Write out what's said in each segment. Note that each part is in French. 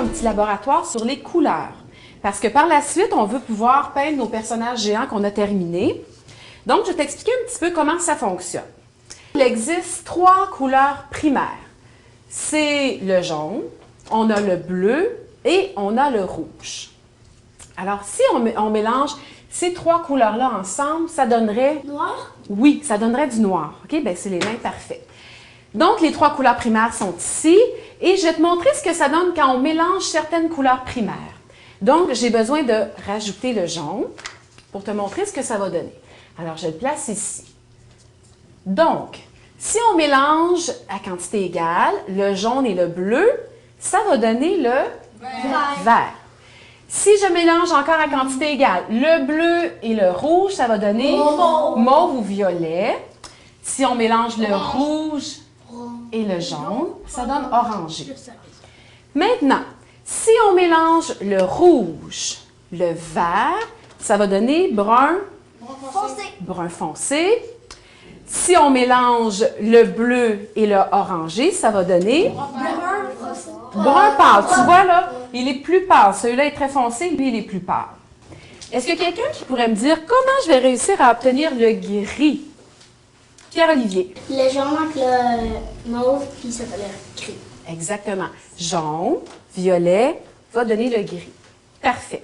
un petit laboratoire sur les couleurs. Parce que par la suite, on veut pouvoir peindre nos personnages géants qu'on a terminés. Donc, je vais t'expliquer un petit peu comment ça fonctionne. Il existe 3 couleurs primaires. C'est le jaune, on a le bleu et on a le rouge. Alors, si on mélange ces 3 couleurs-là ensemble, ça donnerait... Noir? Oui, ça donnerait du noir. OK? Bien, c'est les nains parfaits. Donc, les 3 couleurs primaires sont ici. Et je vais te montrer ce que ça donne quand on mélange certaines couleurs primaires. Donc, j'ai besoin de rajouter le jaune pour te montrer ce que ça va donner. Alors, je le place ici. Donc, si on mélange à quantité égale le jaune et le bleu, ça va donner le vert. Si je mélange encore à quantité égale le bleu et le rouge, ça va donner mauve ou violet. Si on mélange le rouge et le jaune, ça donne orangé. Maintenant, si on mélange le rouge, le vert, ça va donner brun foncé. Si on mélange le bleu et le orangé, ça va donner brun pâle. Tu vois là, il est plus pâle. Celui-là est très foncé, lui il est plus pâle. Est-ce qu'il y a quelqu'un qui pourrait me dire comment je vais réussir à obtenir le gris? Pierre-Olivier. Le jaune avec le mauve, puis ça fait le gris. Exactement. Jaune, violet va donner le gris. Parfait.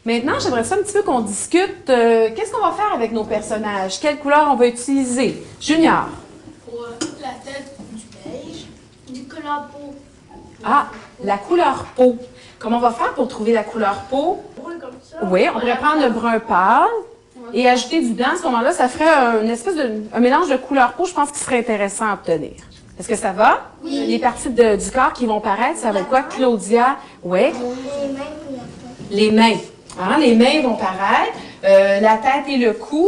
Maintenant, j'aimerais ça un petit peu qu'on discute. Qu'est-ce qu'on va faire avec nos personnages? Quelle couleur on va utiliser? Junior. Pour la tête, du beige, du couleur peau. Ah, la couleur peau. Comment on va faire pour trouver la couleur peau? Brun comme ça. Oui, on pourrait prendre le brun pâle et ajouter du blanc. À ce moment-là, ça ferait une espèce un mélange de couleur peau, je pense, qui serait intéressant à obtenir. Est-ce que ça va? Oui. Les parties du corps qui vont paraître, ça va être quoi? Claudia? Oui. Les mains. Hein, les mains vont paraître, la tête et le cou.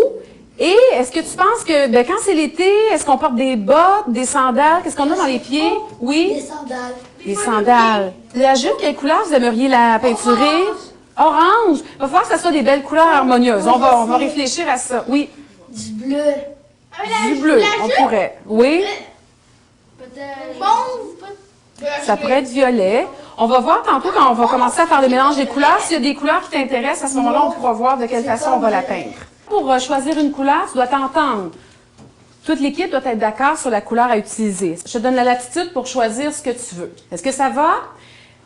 Et est-ce que tu penses que, quand c'est l'été, est-ce qu'on porte des bottes, des sandales? Qu'est-ce qu'on a dans les pieds? Oui? Des sandales. Des sandales. La jupe, quelle couleur vous aimeriez la peinturer? Orange. Il va falloir que ça soit des belles couleurs harmonieuses. On va réfléchir à ça. Oui. Du bleu. Du bleu, on pourrait. Oui? Peut-être mauve. Ça pourrait être violet. On va voir tantôt quand on va commencer à faire le mélange des couleurs. S'il y a des couleurs qui t'intéressent, à ce moment-là, on pourra voir de quelle façon on va la peindre. Pour choisir une couleur, tu dois t'entendre. Toute l'équipe doit être d'accord sur la couleur à utiliser. Je te donne la latitude pour choisir ce que tu veux. Est-ce que ça va?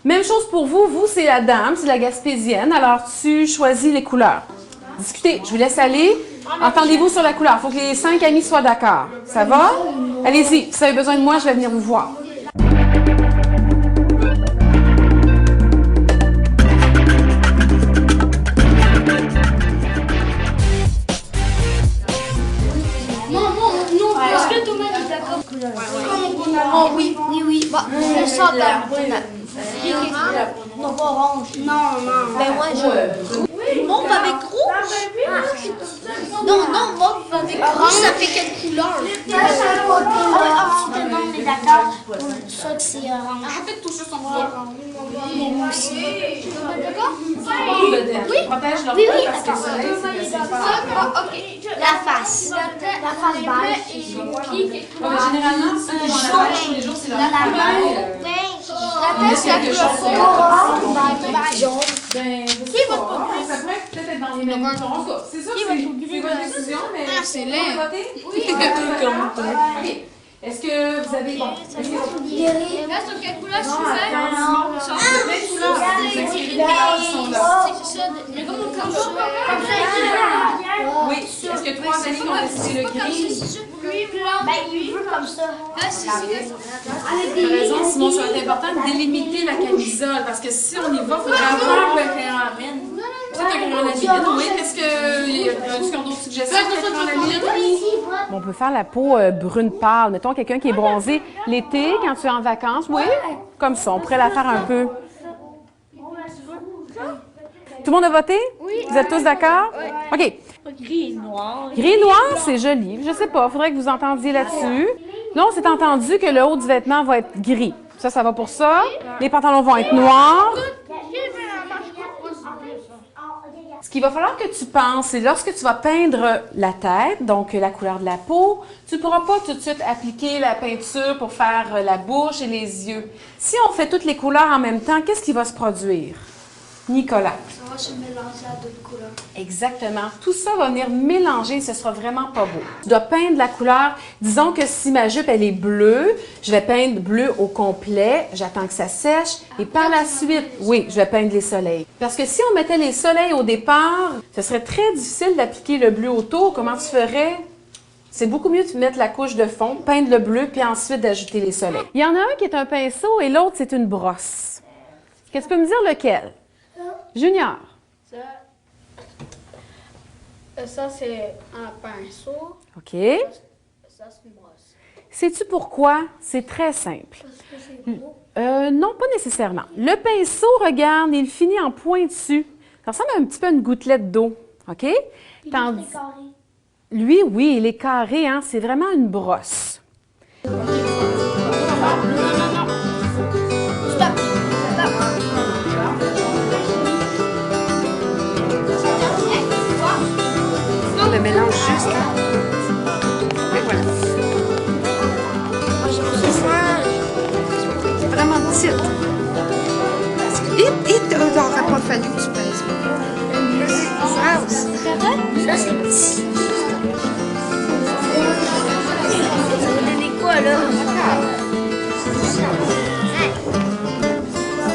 Même chose pour vous. Vous, c'est la dame, c'est la gaspésienne. Alors, tu choisis les couleurs. Discutez. Je vous laisse aller. Entendez-vous sur la couleur. Il faut que les 5 amis soient d'accord. Ça va? Allez-y. Si vous avez besoin de moi, je vais venir vous voir. Est-ce que Thomas est d'accord? Oh oui. Oui. Bah, le sandal. Non, pas orange. Non. Ben moi, je... Mauve avec rouge? Non, mauve avec rouge, ça fait quelle couleur? Non, on est d'accord. Ça, c'est orange. Arrêtez de toucher son bras. Moi aussi. D'accord? Oui. Protège leur Oui, peau parce que d'accord. le soleil, c'est pas... Ok. La face. La face beige. Généralement, ceux qui vont la faire tous les jours, c'est leur travail. La Est-ce qu'il y a quelque chose jaune. Ben, qui va ça pourrait peut-être être dans les mêmes tons. En tout cas, c'est ça, c'est votre décision, mais... Ah, c'est laid. On va voter? Oui. OK. Est-ce que vous avez... Bon, est-ce que... Là, sur quelle couleur tu fais? Non, plein de couleurs. C'est écrit les couleurs qui sont là. C'est ça. Mais comme ça. Oui. Est-ce que trois amis ont décidé le gris? Lui, blanc. Il veut comme ça. Là, c'est ça. Tu as raison, Simon, ça va être important de délimiter la camisole, parce que si on y va, il faudrait avoir le crayon. Toi, tu as crayon la vignette, oui. Est-ce qu'il y a d'autres suggestions? Crayon la vignette, oui. On peut faire la peau brune pâle. Mettons quelqu'un qui est bronzé l'été, quand tu es en vacances. Oui, comme ça. On pourrait la faire un peu. Tout le monde a voté? Oui. Vous êtes tous d'accord? Oui. OK. Gris et noir. Gris et noir, c'est joli. Je sais pas, il faudrait que vous entendiez là-dessus. Là, on s'est entendu que le haut du vêtement va être gris. Ça va pour ça. Les pantalons vont être noirs. Ce qu'il va falloir que tu penses, c'est lorsque tu vas peindre la tête, donc la couleur de la peau, tu ne pourras pas tout de suite appliquer la peinture pour faire la bouche et les yeux. Si on fait toutes les couleurs en même temps, qu'est-ce qui va se produire? Nicolas. Ça va se mélanger à d'autres couleurs. Exactement. Tout ça va venir mélanger, ce sera vraiment pas beau. Tu dois peindre la couleur. Disons que si ma jupe, elle est bleue, je vais peindre bleu au complet, j'attends que ça sèche, et par la suite, oui, je vais peindre les soleils. Parce que si on mettait les soleils au départ, ce serait très difficile d'appliquer le bleu autour. Comment tu ferais? C'est beaucoup mieux de mettre la couche de fond, peindre le bleu, puis ensuite d'ajouter les soleils. Il y en a un qui est un pinceau et l'autre, c'est une brosse. Est-ce que tu peux me dire lequel? Junior. Ça c'est un pinceau. OK. Ça c'est une brosse. Sais-tu pourquoi? C'est très simple. Parce que c'est gros. Non, pas nécessairement. Le pinceau, regarde, il finit en pointu. Ça ressemble un petit peu à une gouttelette d'eau. OK? Puis Tandis- c'est carré. Lui, oui, il est carré, hein? C'est vraiment une brosse. On le mélange juste là. Et voilà. C'est vraiment petit. Et t'aurais pas fallu que tu pèses. Ah, Ça c'est petit. Ça va donner quoi là?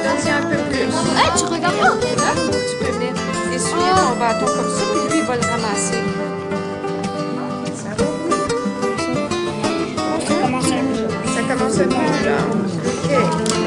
donne-y un peu plus. Hey, tu regardes pas? Hein? Tu peux mettre, essuyer ton bâton comme ça, puis lui, il va le ramasser. Ça va? Ça commence un peu là. OK.